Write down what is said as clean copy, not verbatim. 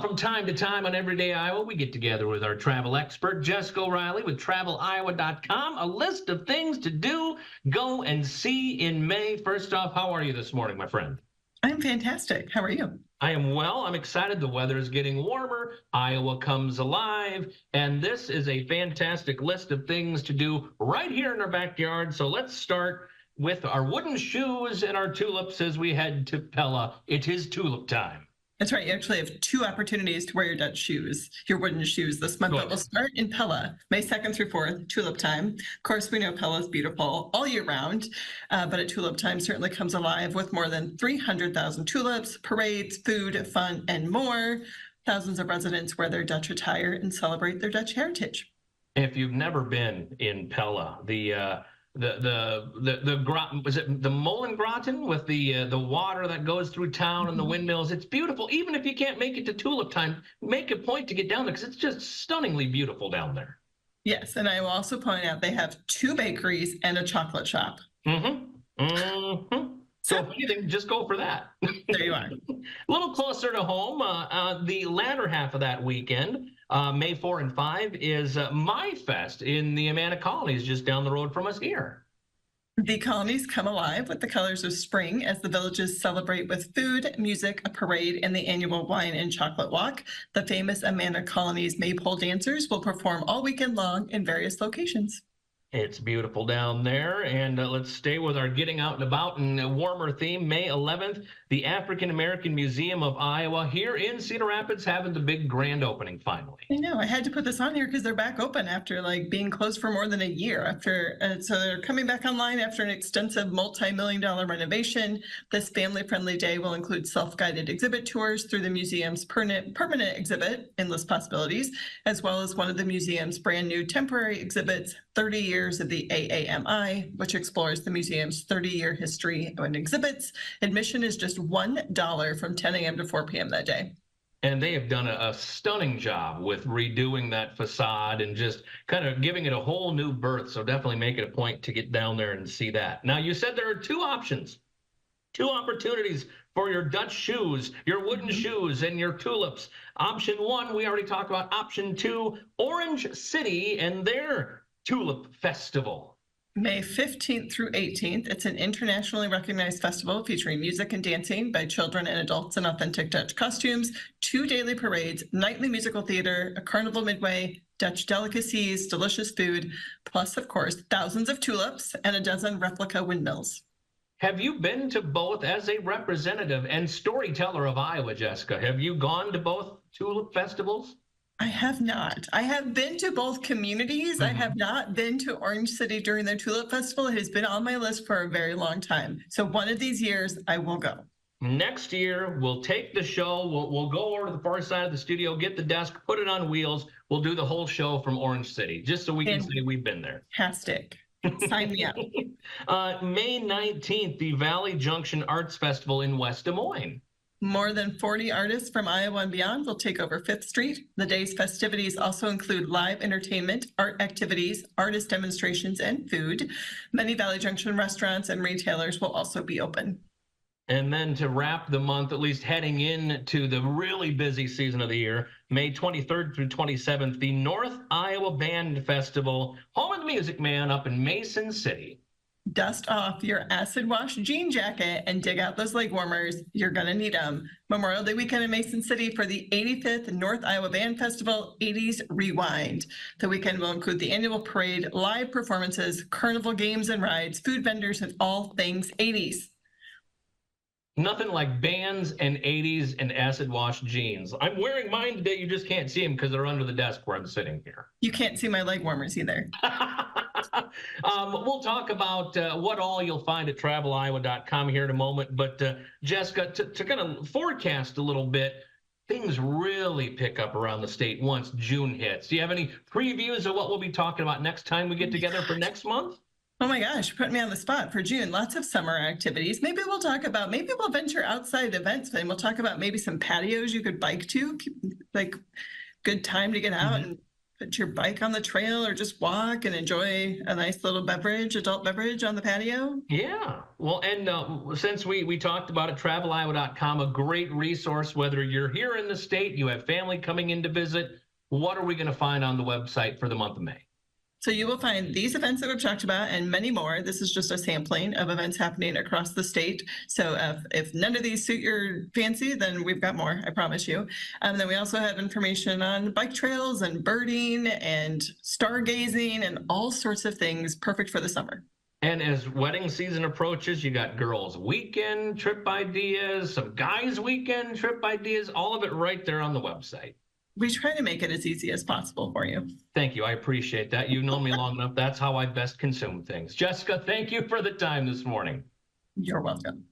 From time to time on Everyday Iowa, we get together with our travel expert, Jessica O'Reilly with TravelIowa.com, a list of things to do, go, and see in May. First off, how are you this morning, my friend? I'm fantastic. How are you? I am well. I'm excited. The weather is getting warmer. Iowa comes alive. And this is a fantastic list of things to do right here in our backyard. So let's start with our wooden shoes and our tulips as we head to Pella. It is tulip time. That's right. You actually have two opportunities to wear your Dutch shoes, your wooden shoes this month. But we'll start in Pella, May 2nd through 4th, tulip time. Of course, we know Pella is beautiful all year round, but at tulip time certainly comes alive with more than 300,000 tulips, parades, food, fun, and more. Thousands of residents wear their Dutch attire and celebrate their Dutch heritage. If you've never been in Pella, was it the Molengraten with the water that goes through town and the windmills? It's beautiful. Even if you can't make it to tulip time, make a point to get down there because it's just stunningly beautiful down there. Yes, and I will also point out they have two bakeries and a chocolate shop. So if anything, just go for that. There you are. A little closer to home, the latter half of that weekend, May 4 and 5, is My Fest in the Amana Colonies, just down the road from us here. The colonies come alive with the colors of spring as the villages celebrate with food, music, a parade, and the annual wine and chocolate walk. The famous Amana Colonies maypole dancers will perform all weekend long in various locations. It's beautiful down there, and let's stay with our getting out and about and a warmer theme. May 11th, the African American Museum of Iowa here in Cedar Rapids having the big grand opening finally. I know, I had to put this on here because they're back open after being closed for more than a year. So they're coming back online after an extensive multi-million-dollar renovation. This family-friendly day will include self-guided exhibit tours through the museum's permanent exhibit, Endless Possibilities, as well as one of the museum's brand new temporary exhibits, 30 Years of the AAMI, which explores the museum's 30-year history and exhibits. Admission is just $1 from 10 a.m. to 4 p.m. that day. And they have done a stunning job with redoing that facade and just kind of giving it a whole new birth. So definitely make it a point to get down there and see that. Now, you said there are two options, two opportunities for your Dutch shoes, your wooden shoes, and your tulips. Option one, we already talked about. Option two, Orange City and their Tulip Festival. May 15th through 18th, it's an internationally recognized festival featuring music and dancing by children and adults in authentic Dutch costumes, 2 daily parades, nightly musical theater, a carnival midway, Dutch delicacies, delicious food, plus, of course, thousands of tulips and a dozen replica windmills. Have you been to both as a representative and storyteller of Iowa, Jessica? Have you gone to both tulip festivals? I have not. I have been to both communities. I have not been to Orange City during their Tulip Festival. It has been on my list for a very long time. So one of these years, I will go. Next year, we'll take the show. We'll go over to the far side of the studio, get the desk, put it on wheels. We'll do the whole show from Orange City, just so we can say we've been there. Fantastic. Sign me up. May 19th, the Valley Junction Arts Festival in West Des Moines. More than 40 artists from Iowa and beyond will take over 5th Street. The day's festivities also include live entertainment, art activities, artist demonstrations, and food. Many Valley Junction restaurants and retailers will also be open. And then to wrap the month, at least heading into the really busy season of the year, May 23rd through 27th, the North Iowa Band Festival, home of the Music Man up in Mason City. Dust off your acid wash jean jacket and dig out those leg warmers. You're going to need them. Memorial Day weekend in Mason City for the 85th North Iowa Band Festival 80s Rewind. The weekend will include the annual parade, live performances, carnival games and rides, food vendors, and all things 80s. Nothing like bands and 80s and acid wash jeans. I'm wearing mine today. You just can't see them because they're under the desk where I'm sitting here. You can't see my leg warmers either. We'll talk about what all you'll find at TravelIowa.com here in a moment. But Jessica, to kind of forecast a little bit, things really pick up around the state once June hits. Do you have any previews of what we'll be talking about next time we get together for next month? Oh my gosh, you're putting me on the spot for June. Lots of summer activities. Maybe we'll venture outside events and we'll talk about maybe some patios you could bike to, like good time to get out and put your bike on the trail or just walk and enjoy a nice little beverage, adult beverage on the patio. Yeah. Well, and since we talked about it, traveliowa.com, a great resource, whether you're here in the state, you have family coming in to visit, what are we going to find on the website for the month of May? So you will find these events that we've talked about and many more. This is just a sampling of events happening across the state. So if none of these suit your fancy, then we've got more, I promise you. Then we also have information on bike trails and birding and stargazing and all sorts of things perfect for the summer. And as wedding season approaches, you got girls' weekend trip ideas, some guys' weekend trip ideas, all of it right there on the website. We try to make it as easy as possible for you. Thank you. I appreciate that. You've known me long enough. That's how I best consume things. Jessica, thank you for the time this morning. You're welcome.